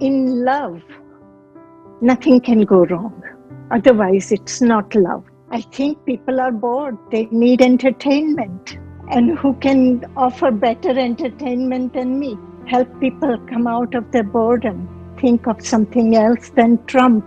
In love, nothing can go wrong. Otherwise, it's not love. I think people are bored. They need entertainment. And who can offer better entertainment than me? Help people come out of their boredom. Think of something else than Trump.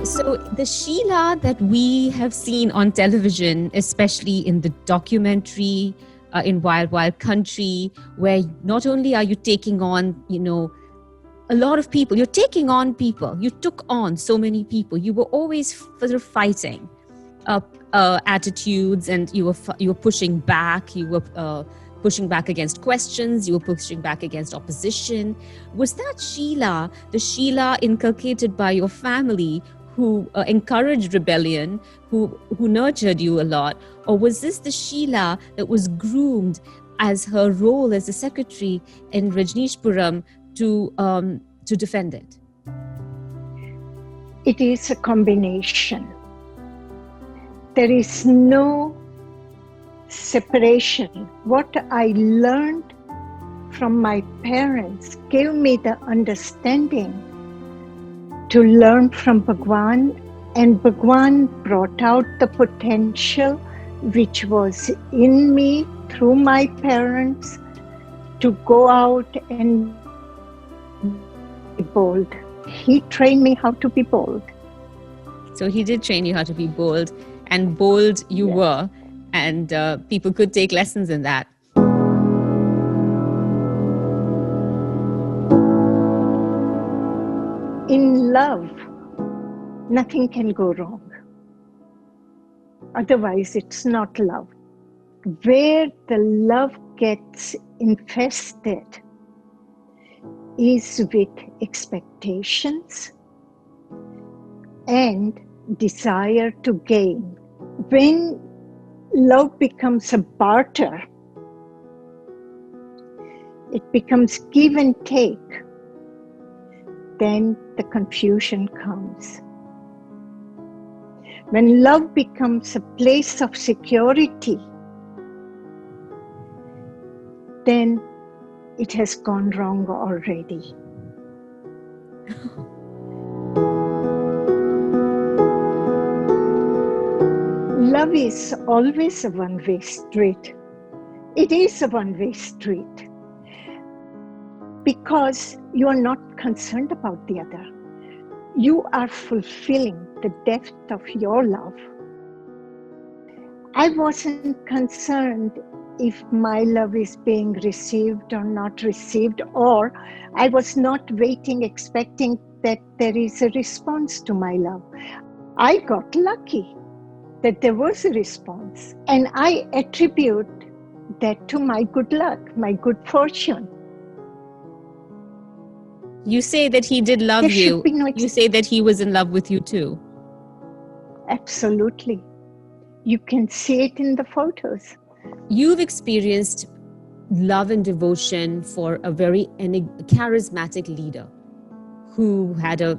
So the Sheela that we have seen on television, especially in the documentary in Wild Wild Country, where not only are you taking on, a lot of people, you're taking on people. You took on so many people. You were always sort of fighting attitudes, and you were pushing back. You were pushing back against questions. You were pushing back against opposition. Was that Sheela, the Sheela inculcated by your family, who encouraged rebellion, who nurtured you a lot? Or was this the Sheela that was groomed as her role as a secretary in Rajneeshpuram to defend it? It is a combination. There is no separation. What I learned from my parents gave me the understanding to learn from Bhagwan, and Bhagwan brought out the potential which was in me through my parents to go out and be bold. He trained me how to be bold. So he did train you how to be bold, and bold you were, and people could take lessons in that. In love, nothing can go wrong. Otherwise, it's not love. Where the love gets infested is with expectations and desire to gain. When love becomes a barter, it becomes give and take, then the confusion comes. When love becomes a place of security, then it has gone wrong already. Love is always a one-way street. It is a one-way street because you are not concerned about the other. You are fulfilling the depth of your love. I wasn't concerned if my love is being received or not received, or I was not waiting, expecting that there is a response to my love. I got lucky that there was a response, and I attribute that to my good luck, my good fortune. You say that he did love you. You say that he was in love with you too. Absolutely. You can see it in the photos. You've experienced love and devotion for a very charismatic leader who had a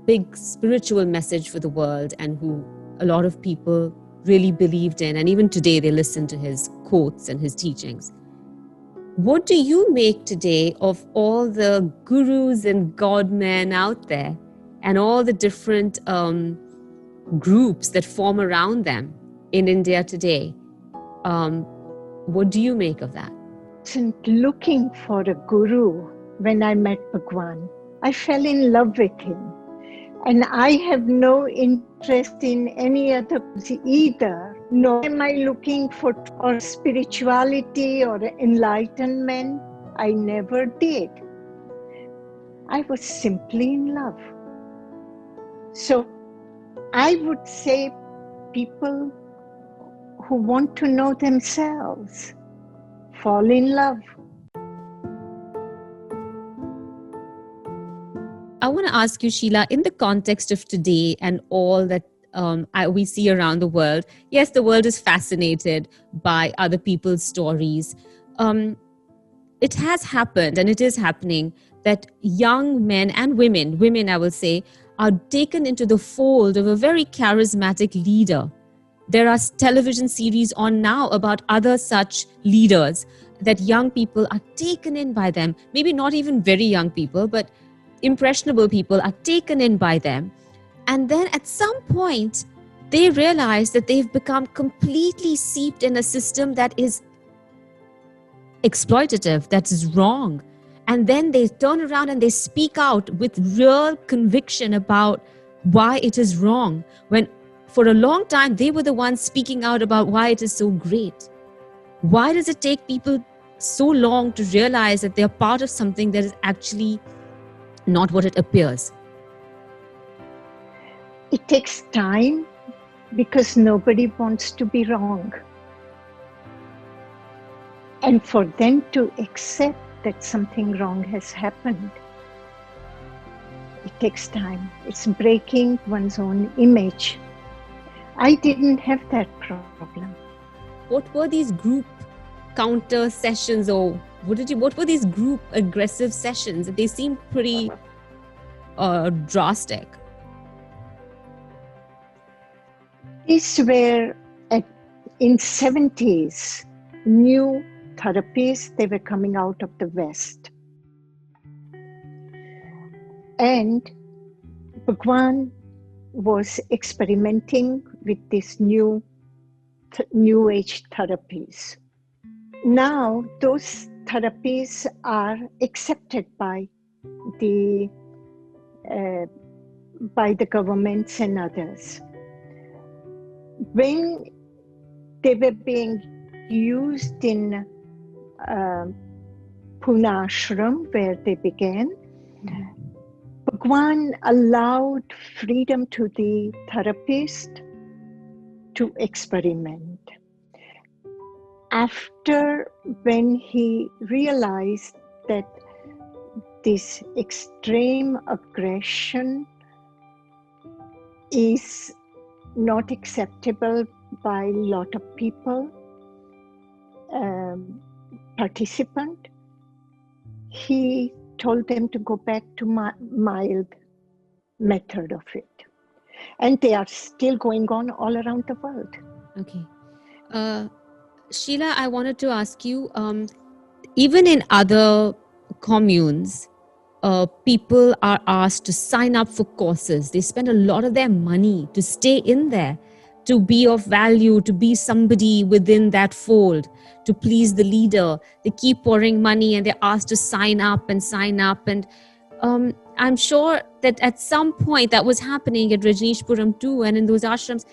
big spiritual message for the world and who a lot of people really believed in. And even today they listen to his quotes and his teachings. What do you make today of all the gurus and godmen out there and all the different groups that form around them in India today? What do you make of that? I wasn't looking for a guru when I met Bhagwan. I fell in love with him. And I have no interest in any other either. Nor am I looking for spirituality or enlightenment. I never did. I was simply in love. So I would say people who want to know themselves fall in love. I want to ask you, Sheela, in the context of today and all that we see around the world. Yes, the world is fascinated by other people's stories. It has happened, and it is happening, that young men and women I will say, are taken into the fold of a very charismatic leader. There are television series on now about other such leaders, that young people are taken in by them. Maybe not even very young people, but impressionable people are taken in by them. And then at some point, they realize that they've become completely seeped in a system that is exploitative, that is wrong. And then they turn around and they speak out with real conviction about why it is wrong, when for a long time they were the ones speaking out about why it is so great. Why does it take people so long to realize that they're part of something that is actually not what it appears? It takes time because nobody wants to be wrong. And for them to accept that something wrong has happened, it takes time. It's breaking one's own image. I didn't have that problem. What were these group counter sessions, or what were these group aggressive sessions? They seemed pretty drastic. These were in 70s, new therapies, they were coming out of the West. And Bhagwan was experimenting with these new age therapies. Now, those therapies are accepted by the governments and others. When they were being used in Pune Ashram, where they began, Bhagwan allowed freedom to the therapist to experiment. After, when he realized that this extreme aggression is not acceptable by a lot of people, participant, he told them to go back to mild method of it. And they are still going on all around the world. Okay. Sheela, I wanted to ask you, even in other communes, people are asked to sign up for courses. They spend a lot of their money to stay in there, to be of value, to be somebody within that fold, to please the leader. They keep pouring money and they're asked to sign up. And I'm sure that at some point that was happening at Rajneeshpuram too, and in those ashrams.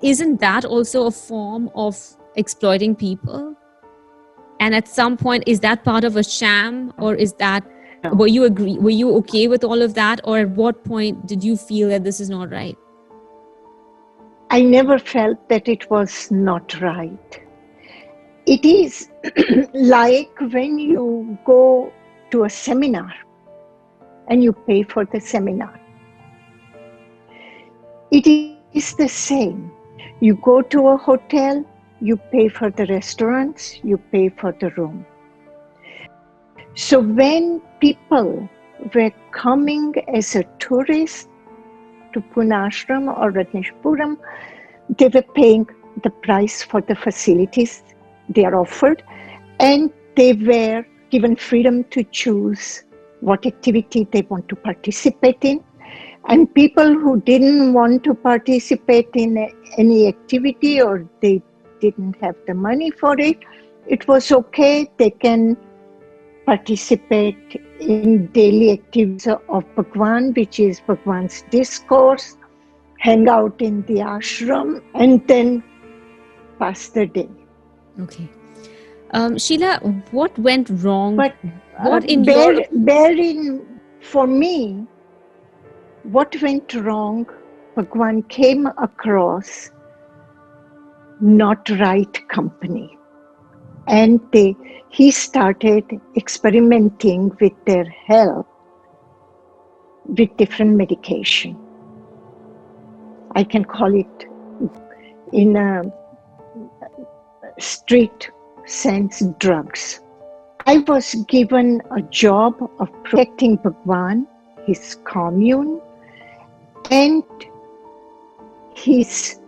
Isn't that also a form of exploiting people? And at some point, is that part of a sham, or is that, were you okay with all of that? Or at what point did you feel that this is not right? I never felt that it was not right. It is like when you go to a seminar and you pay for the seminar. It is the same. You go to a hotel, you pay for the restaurants, you pay for the room. So when people were coming as a tourist to Pune Ashram or Rajneeshpuram, they were paying the price for the facilities they are offered, and they were given freedom to choose what activity they want to participate in. And people who didn't want to participate in any activity, or they didn't have the money for it, it was okay. They can participate in daily activities of Bhagwan, which is Bhagwan's discourse, hang out in the ashram, and then pass the day. Okay. Sheela, what went wrong? But for me, what went wrong, Bhagwan came across not right company. And he started experimenting with their help with different medication. I can call it in a street sense, drugs. I was given a job of protecting Bhagwan, his commune, and his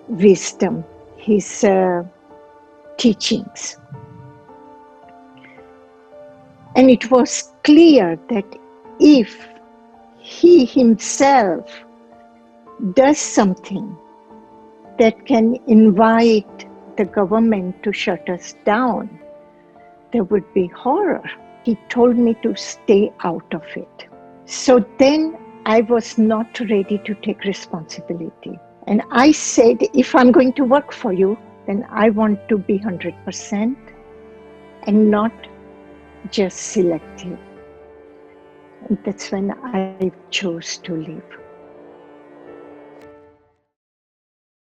wisdom, his teachings. And it was clear that if he himself does something that can invite the government to shut us down, there would be horror. He told me to stay out of it. So then I was not ready to take responsibility. And I said, if I'm going to work for you, then I want to be 100% and not just selective. And that's when I chose to leave.